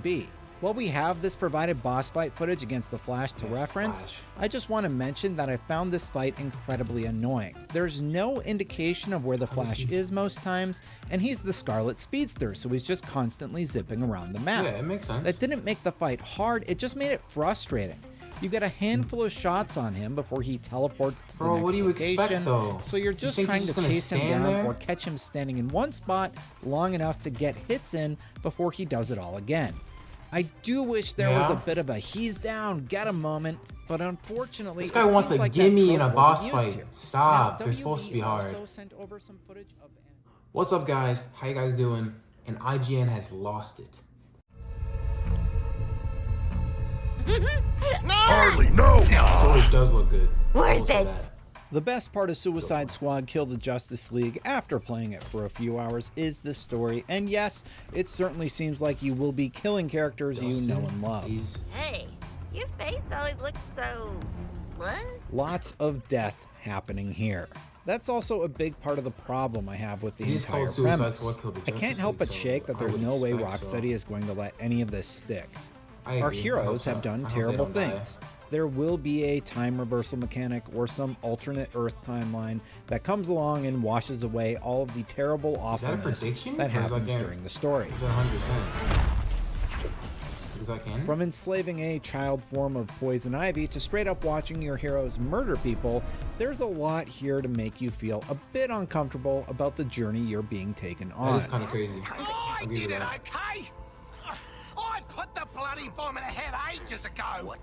WB. While we have this provided boss fight footage against the Flash to reference, I just want to mention that I found this fight incredibly annoying. There's no indication of where the Flash is most times, and he's the Scarlet Speedster, so he's just constantly zipping around the map. Yeah, it makes sense. That didn't make the fight hard, it just made it frustrating. You get a handful of shots on him before he teleports to the next what do you location, expect, though? so you're just trying to chase him down or catch him standing in one spot long enough to get hits in before he does it all again. I do wish there was a bit of a he's down, get a moment, but unfortunately, this guy wants a gimme in a boss fight. Stop, they're supposed to be hard. What's up, guys? How you guys doing? And IGN has lost it. No! Hardly, no! The story does look good. Worth it. The best part of Suicide Squad Kill the Justice League after playing it for a few hours is the story, and yes, it certainly seems like you will be killing characters you know and love. Hey, your face always looks so... what? Lots of death happening here. That's also a big part of the problem I have with the entire premise. I can't help but shake that there's no way Rocksteady is going to let any of this stick. Our heroes have done terrible things. There will be a time reversal mechanic or some alternate Earth timeline that comes along and washes away all of the terrible awfulness that happens during the story. Is that 100%? Is that canon? From enslaving a child form of Poison Ivy to straight up watching your heroes murder people, there's a lot here to make you feel a bit uncomfortable about the journey you're being taken on. That is kind of crazy. I did it, okay? I put the bloody bomb in the head ages ago. What?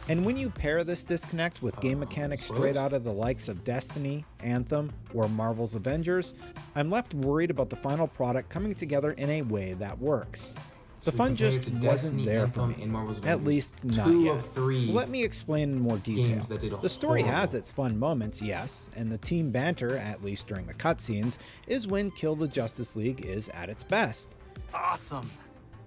And when you pair this disconnect with game mechanics straight out of the likes of Destiny, Anthem, or Marvel's Avengers, I'm left worried about the final product coming together in a way that works. The fun just wasn't there for me, at least not yet. Let me explain in more detail. The story has its fun moments, yes, and the team banter, at least during the cutscenes, is when Kill the Justice League is at its best. Awesome.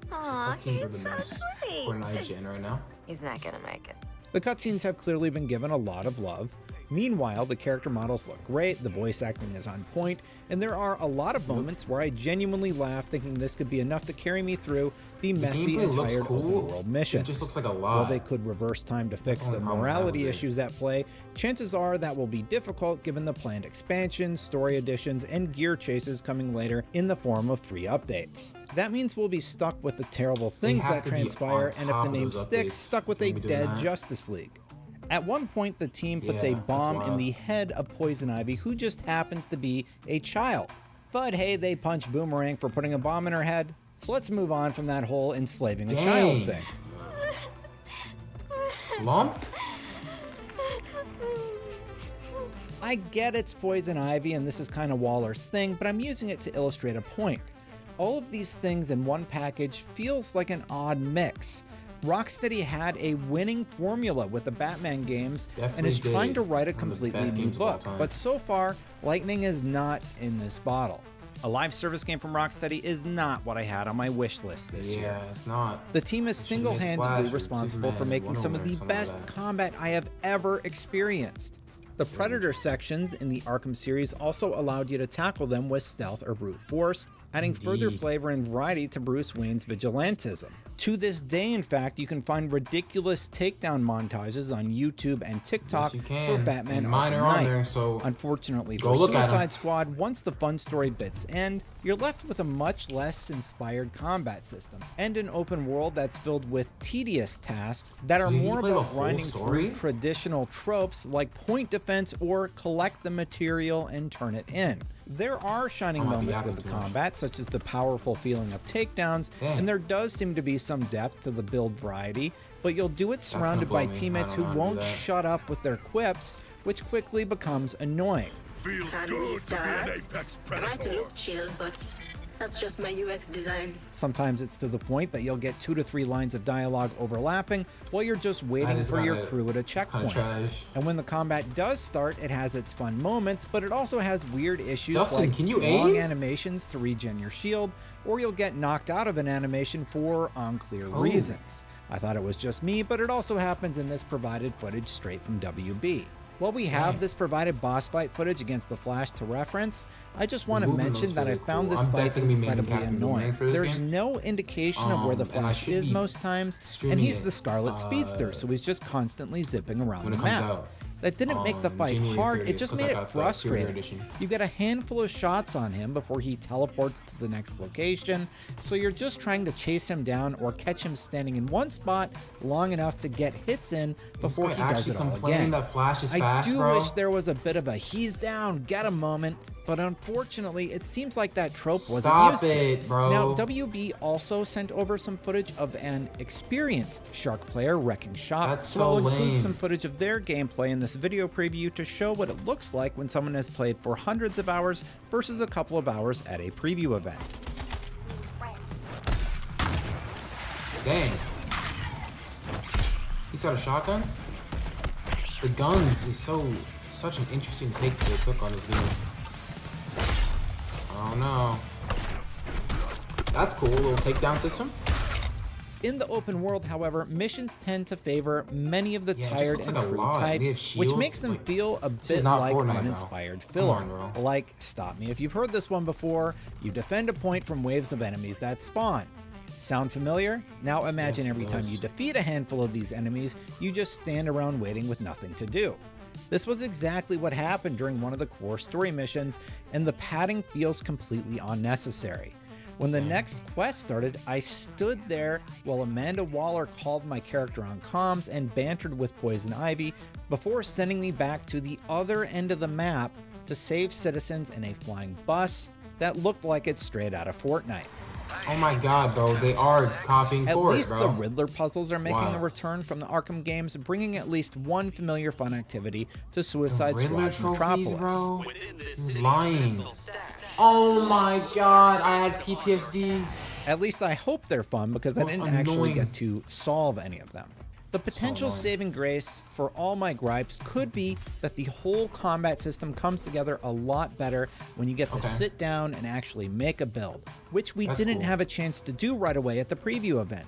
Aw, he's so sweet. We're in IGN right now. He's not gonna make it. The cutscenes have clearly been given a lot of love. Meanwhile, the character models look great, the voice acting is on point, and there are a lot of moments where I genuinely laugh thinking this could be enough to carry me through the messy and tired open world missions. It just looks like a lot. While they could reverse time to fix the morality issues at play, chances are that will be difficult given the planned expansions, story additions, and gear chases coming later in the form of free updates. That means we'll be stuck with the terrible things that transpire, and if the name sticks, stuck with a dead Justice League. At one point, the team puts a bomb in the head of Poison Ivy, who just happens to be a child. But hey, they punch Boomerang for putting a bomb in her head, so let's move on from that whole enslaving a child thing. Slumped? I get it's Poison Ivy and this is kind of Waller's thing, but I'm using it to illustrate a point. All of these things in one package feels like an odd mix. Rocksteady had a winning formula with the Batman games and is trying to write a completely new book, but so far, lightning is not in this bottle. A live service game from Rocksteady is not what I had on my wish list this year. Yeah, it's not. The team is single-handedly responsible for making some of the best combat I have ever experienced. The Predator sections in the Arkham series also allowed you to tackle them with stealth or brute force, adding further flavor and variety to Bruce Wayne's vigilantism. To this day, in fact, you can find ridiculous takedown montages on YouTube and TikTok for Batman Arkham Knight. Unfortunately for Suicide Squad, once the fun story bits end, you're left with a much less inspired combat system, and an open world that's filled with tedious tasks that are more about grinding through traditional tropes like point defense or collect the material and turn it in. There are shining moments with the combat, such as the powerful feeling of takedowns, and there does seem to be some depth to the build variety, but you'll do it surrounded by teammates who won't shut up with their quips, which quickly becomes annoying. Feels good to be an apex predator. Might look chill, but that's just my UX design. Sometimes it's to the point that you'll get 2 to 3 lines of dialogue overlapping while you're just waiting for your crew at a checkpoint. And when the combat does start, it has its fun moments, but it also has weird issues like long animations to regen your shield, or you'll get knocked out of an animation for unclear reasons. I thought it was just me, but it also happens in this provided footage straight from WB. While we have this provided boss fight footage against the Flash to reference, I just want to mention that I found this fight incredibly annoying. There's no indication of where the Flash is most times, and he's the Scarlet Speedster, so he's just constantly zipping around the map. That didn't make the fight hard, it just made it frustrating. You get a handful of shots on him before he teleports to the next location, so you're just trying to chase him down or catch him standing in one spot long enough to get hits in before he does it all again. I do wish there was a bit of a he's down, get a moment, but unfortunately it seems like that trope wasn't used here. Now, WB also sent over some footage of an experienced Shark player wrecking shop, so I'll include some footage of their gameplay in this video preview to show what it looks like when someone has played for hundreds of hours versus a couple of hours at a preview event. Dang. He's got a shotgun? The guns is such an interesting take they took on this game. Oh no. That's cool, little takedown system. In the open world, however, missions tend to favor many of the tired and true types, which makes them feel a bit like uninspired filler. Like, stop me if you've heard this one before, you defend a point from waves of enemies that spawn. Sound familiar? Now imagine every time you defeat a handful of these enemies, you just stand around waiting with nothing to do. This was exactly what happened during one of the core story missions, and the padding feels completely unnecessary. When the next quest started, I stood there while Amanda Waller called my character on comms and bantered with Poison Ivy before sending me back to the other end of the map to save citizens in a flying bus that looked like it's straight out of Fortnite. Oh my god, bro, they are copying for it, bro. At least the Riddler puzzles are making a return from the Arkham games, bringing at least one familiar fun activity to Suicide Squad's Metropolis. Bro. Lying. Oh my god, I had PTSD. At least I hope they're fun because I didn't actually get to solve any of them. The potential saving grace for all my gripes could be that the whole combat system comes together a lot better when you get to sit down and actually make a build, which we didn't have a chance to do right away at the preview event.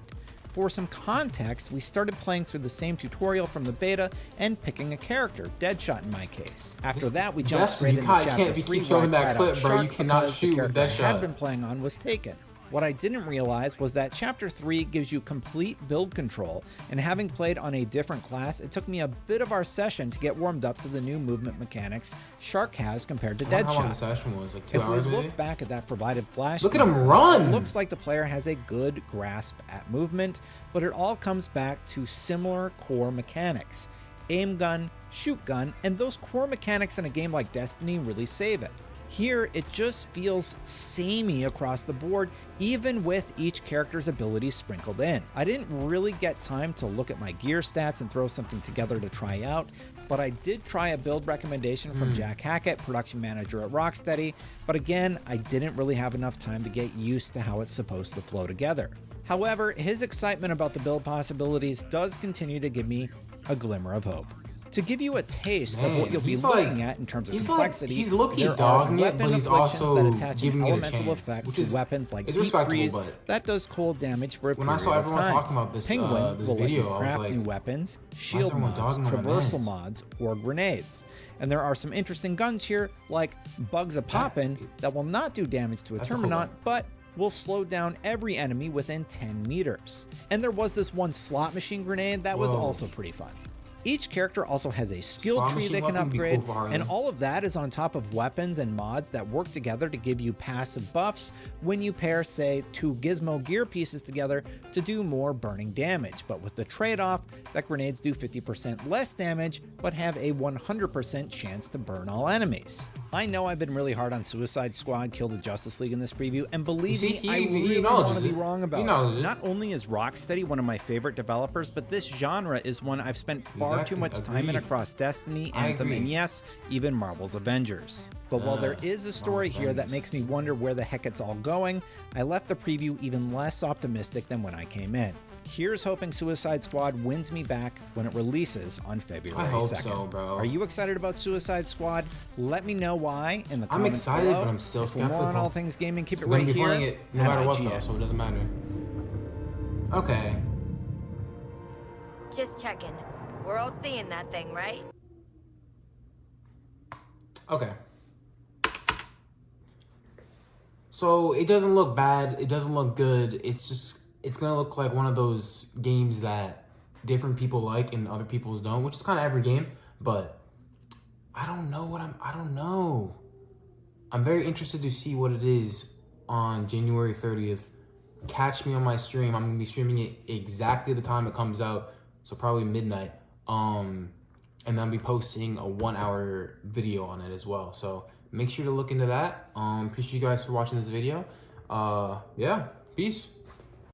For some context, we started playing through the same tutorial from the beta and picking a character, Deadshot in my case. After that, we jumped straight into Chapter 3 where I tried out Shark because the character I had been playing on was taken. What I didn't realize was that Chapter 3 gives you complete build control, and having played on a different class, it took me a bit of our session to get warmed up to the new movement mechanics Shark has compared to Deadshot. How long the session was, like 2 hours If we look back at that provided flash, look at him run! It looks like the player has a good grasp at movement, but it all comes back to similar core mechanics. Aim gun, shoot gun, and those core mechanics in a game like Destiny really save it. Here, it just feels samey across the board, even with each character's abilities sprinkled in. I didn't really get time to look at my gear stats and throw something together to try out, but I did try a build recommendation from Jack Hackett, production manager at Rocksteady, but again, I didn't really have enough time to get used to how it's supposed to flow together. However, his excitement about the build possibilities does continue to give me a glimmer of hope. To give you a taste of what you'll be looking at in terms of complexity, there are weapon afflictions that attach an elemental effect to weapons like Deep Freeze that does cold damage for a period of time. Penguin will let you craft new weapons, shield mods, traversal mods, or grenades. And there are some interesting guns here, like Bugs A-Poppin' that will not do damage to a Terminaut, but will slow down every enemy within 10 meters. And there was this one slot machine grenade that was also pretty fun. Each character also has a skill tree they can upgrade, and all of that is on top of weapons and mods that work together to give you passive buffs when you pair, say, 2 gizmo gear pieces together to do more burning damage, but with the trade-off that grenades do 50% less damage, but have a 100% chance to burn all enemies. I know I've been really hard on Suicide Squad Kill the Justice League in this preview, and believe me, I really want to be wrong about it. Not only is Rocksteady one of my favorite developers, but this genre is one I've spent far too much time in across Destiny, Anthem, and yes, even Marvel's Avengers. But while there is a story here that makes me wonder where the heck it's all going, I left the preview even less optimistic than when I came in. Here's hoping Suicide Squad wins me back when it releases on February 2nd. I hope so, bro. Are you excited about Suicide Squad? Let me know why in the comments I'm excited, below. but I'm still skeptical. For more on all things gaming, keep it I'm right gonna be here. playing it no matter what, IGN. though, so it doesn't matter. Okay. Just checking. We're all seeing that thing, right? Okay. So it doesn't look bad. It doesn't look good. It's gonna look like one of those games that different people like and other people's don't, which is kind of every game. But I don't know. I'm very interested to see what it is on January 30th. Catch me on my stream. I'm gonna be streaming it exactly the time it comes out, so probably midnight. And then I'll be posting a 1-hour video on it as well. So make sure to look into that. Appreciate you guys for watching this video. Yeah, peace.